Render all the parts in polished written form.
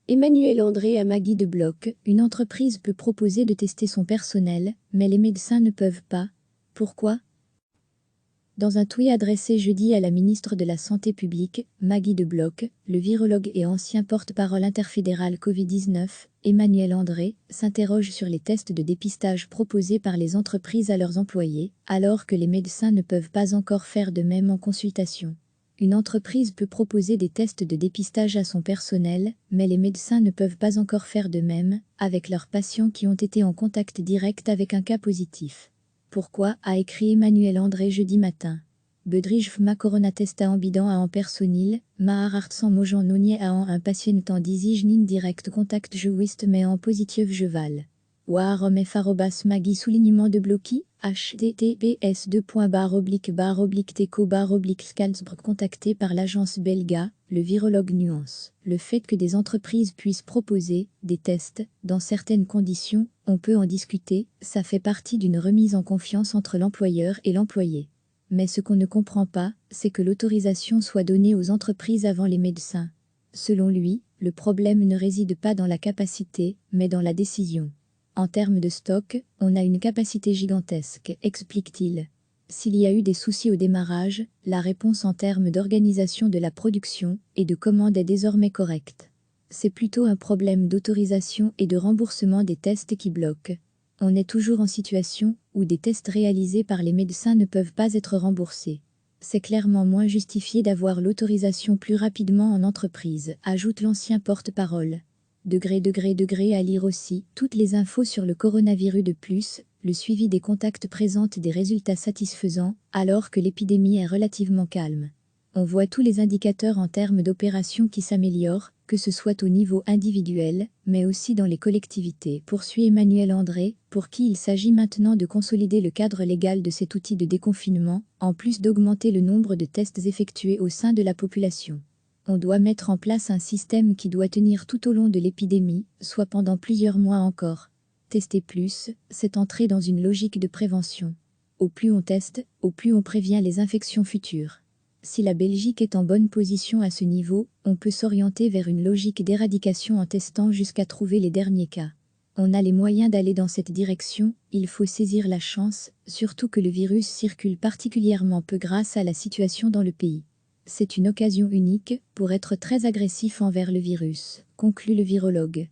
Emmanuel André à Maggie de Bloch, une entreprise peut proposer de tester son personnel, mais les médecins ne peuvent pas. Pourquoi? Dans un tweet adressé jeudi à la ministre de la Santé publique, Maggie de Bloch, le virologue et ancien porte-parole interfédéral Covid-19, Emmanuel André, s'interroge sur les tests de dépistage proposés par les entreprises à leurs employés, alors que les médecins ne peuvent pas encore faire de même en consultation. Une entreprise peut proposer des tests de dépistage à son personnel, mais les médecins ne peuvent pas encore faire de même avec leurs patients qui ont été en contact direct avec un cas positif. Pourquoi, a écrit Emmanuel André jeudi matin. Bedrijf ma coronatesta en bidan à en personnel, ma artsan mojan nonier à en un patient en disijnin direct contact je wist mais en positif je val. Warom farobas magi soulignement de bloki, https teco/scalsbrg contacté par l'agence belga, le virologue nuance. Le fait que des entreprises puissent proposer des tests, dans certaines conditions, on peut en discuter, ça fait partie d'une remise en confiance entre l'employeur et l'employé. Mais ce qu'on ne comprend pas, c'est que l'autorisation soit donnée aux entreprises avant les médecins. Selon lui, le problème ne réside pas dans la capacité, mais dans la décision. En termes de stock, on a une capacité gigantesque, explique-t-il. S'il y a eu des soucis au démarrage, la réponse en termes d'organisation de la production et de commande est désormais correcte. C'est plutôt un problème d'autorisation et de remboursement des tests qui bloquent. On est toujours en situation où des tests réalisés par les médecins ne peuvent pas être remboursés. C'est clairement moins justifié d'avoir l'autorisation plus rapidement en entreprise, ajoute l'ancien porte-parole. À lire aussi, toutes les infos sur le coronavirus de plus, le suivi des contacts présente des résultats satisfaisants, alors que l'épidémie est relativement calme. On voit tous les indicateurs en termes d'opérations qui s'améliorent, que ce soit au niveau individuel, mais aussi dans les collectivités, poursuit Emmanuel André, pour qui il s'agit maintenant de consolider le cadre légal de cet outil de déconfinement, en plus d'augmenter le nombre de tests effectués au sein de la population. On doit mettre en place un système qui doit tenir tout au long de l'épidémie, soit pendant plusieurs mois encore. Tester plus, c'est entrer dans une logique de prévention. Au plus on teste, au plus on prévient les infections futures. Si la Belgique est en bonne position à ce niveau, on peut s'orienter vers une logique d'éradication en testant jusqu'à trouver les derniers cas. On a les moyens d'aller dans cette direction, il faut saisir la chance, surtout que le virus circule particulièrement peu grâce à la situation dans le pays. C'est une occasion unique pour être très agressif envers le virus, conclut le virologue.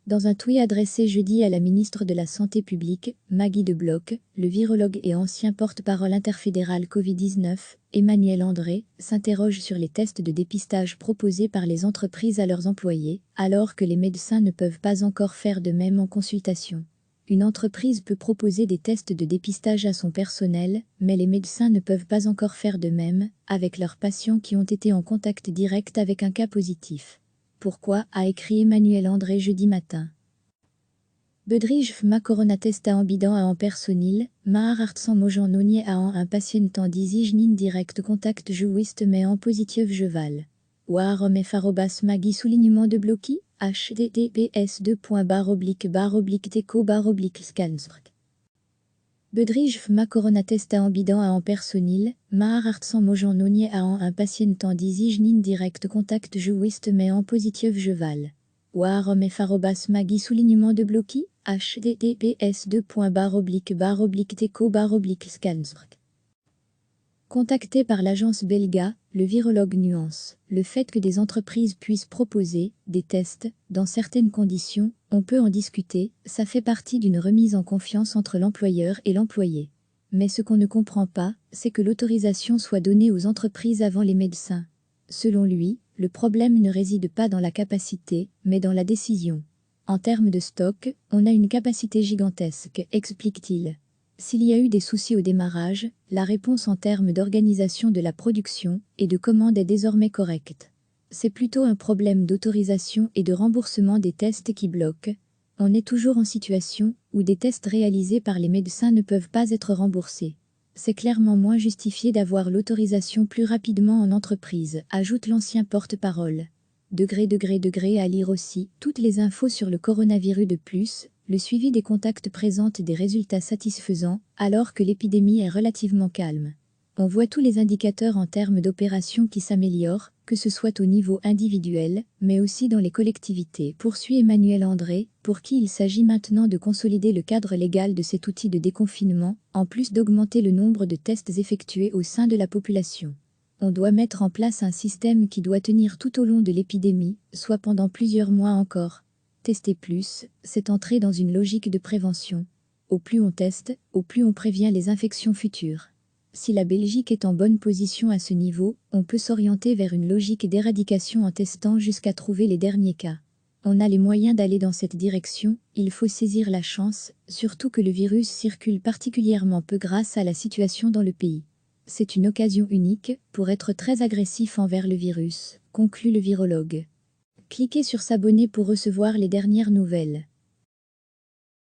Dans un tweet adressé jeudi à la ministre de la Santé publique, Maggie de Bloch, le virologue et ancien porte-parole interfédéral Covid-19, Emmanuel André, s'interroge sur les tests de dépistage proposés par les entreprises à leurs employés, alors que les médecins ne peuvent pas encore faire de même en consultation. Une entreprise peut proposer des tests de dépistage à son personnel, mais les médecins ne peuvent pas encore faire de même avec leurs patients qui ont été en contact direct avec un cas positif. Pourquoi, a écrit Emmanuel André jeudi matin. Bedrijf ma coronatesta en bidan à en personnel, ma artsan mojan nonier à en un patient en disijnin direct contact je wist mais en positif je val. Warom farobas magi soulignement de bloki, https teco/scalsbrg. Bedrijf ma coronatesta en bidan à en personnel, ma artsan mojan nonier à en un patient en disijnin direct contact je wist mais en positif je val. Warom farobas magi soulignement de bloki, https teco/scalsbrg. Contacté par l'agence belga, le virologue nuance. Le fait que des entreprises puissent proposer des tests, dans certaines conditions, on peut en discuter, ça fait partie d'une remise en confiance entre l'employeur et l'employé. Mais ce qu'on ne comprend pas, c'est que l'autorisation soit donnée aux entreprises avant les médecins. Selon lui, le problème ne réside pas dans la capacité, mais dans la décision. En termes de stock, on a une capacité gigantesque, explique-t-il. S'il y a eu des soucis au démarrage, la réponse en termes d'organisation de la production et de commande est désormais correcte. C'est plutôt un problème d'autorisation et de remboursement des tests qui bloquent. On est toujours en situation où des tests réalisés par les médecins ne peuvent pas être remboursés. C'est clairement moins justifié d'avoir l'autorisation plus rapidement en entreprise, ajoute l'ancien porte-parole. À lire aussi, toutes les infos sur le coronavirus de plus, le suivi des contacts présente des résultats satisfaisants, alors que l'épidémie est relativement calme. On voit tous les indicateurs en termes d'opérations qui s'améliorent, que ce soit au niveau individuel, mais aussi dans les collectivités, poursuit Emmanuel André, pour qui il s'agit maintenant de consolider le cadre légal de cet outil de déconfinement, en plus d'augmenter le nombre de tests effectués au sein de la population. On doit mettre en place un système qui doit tenir tout au long de l'épidémie, soit pendant plusieurs mois encore. Tester plus, c'est entrer dans une logique de prévention. Au plus on teste, au plus on prévient les infections futures. Si la Belgique est en bonne position à ce niveau, on peut s'orienter vers une logique d'éradication en testant jusqu'à trouver les derniers cas. On a les moyens d'aller dans cette direction, il faut saisir la chance, surtout que le virus circule particulièrement peu grâce à la situation dans le pays. C'est une occasion unique pour être très agressif envers le virus, conclut le virologue. Cliquez sur s'abonner pour recevoir les dernières nouvelles.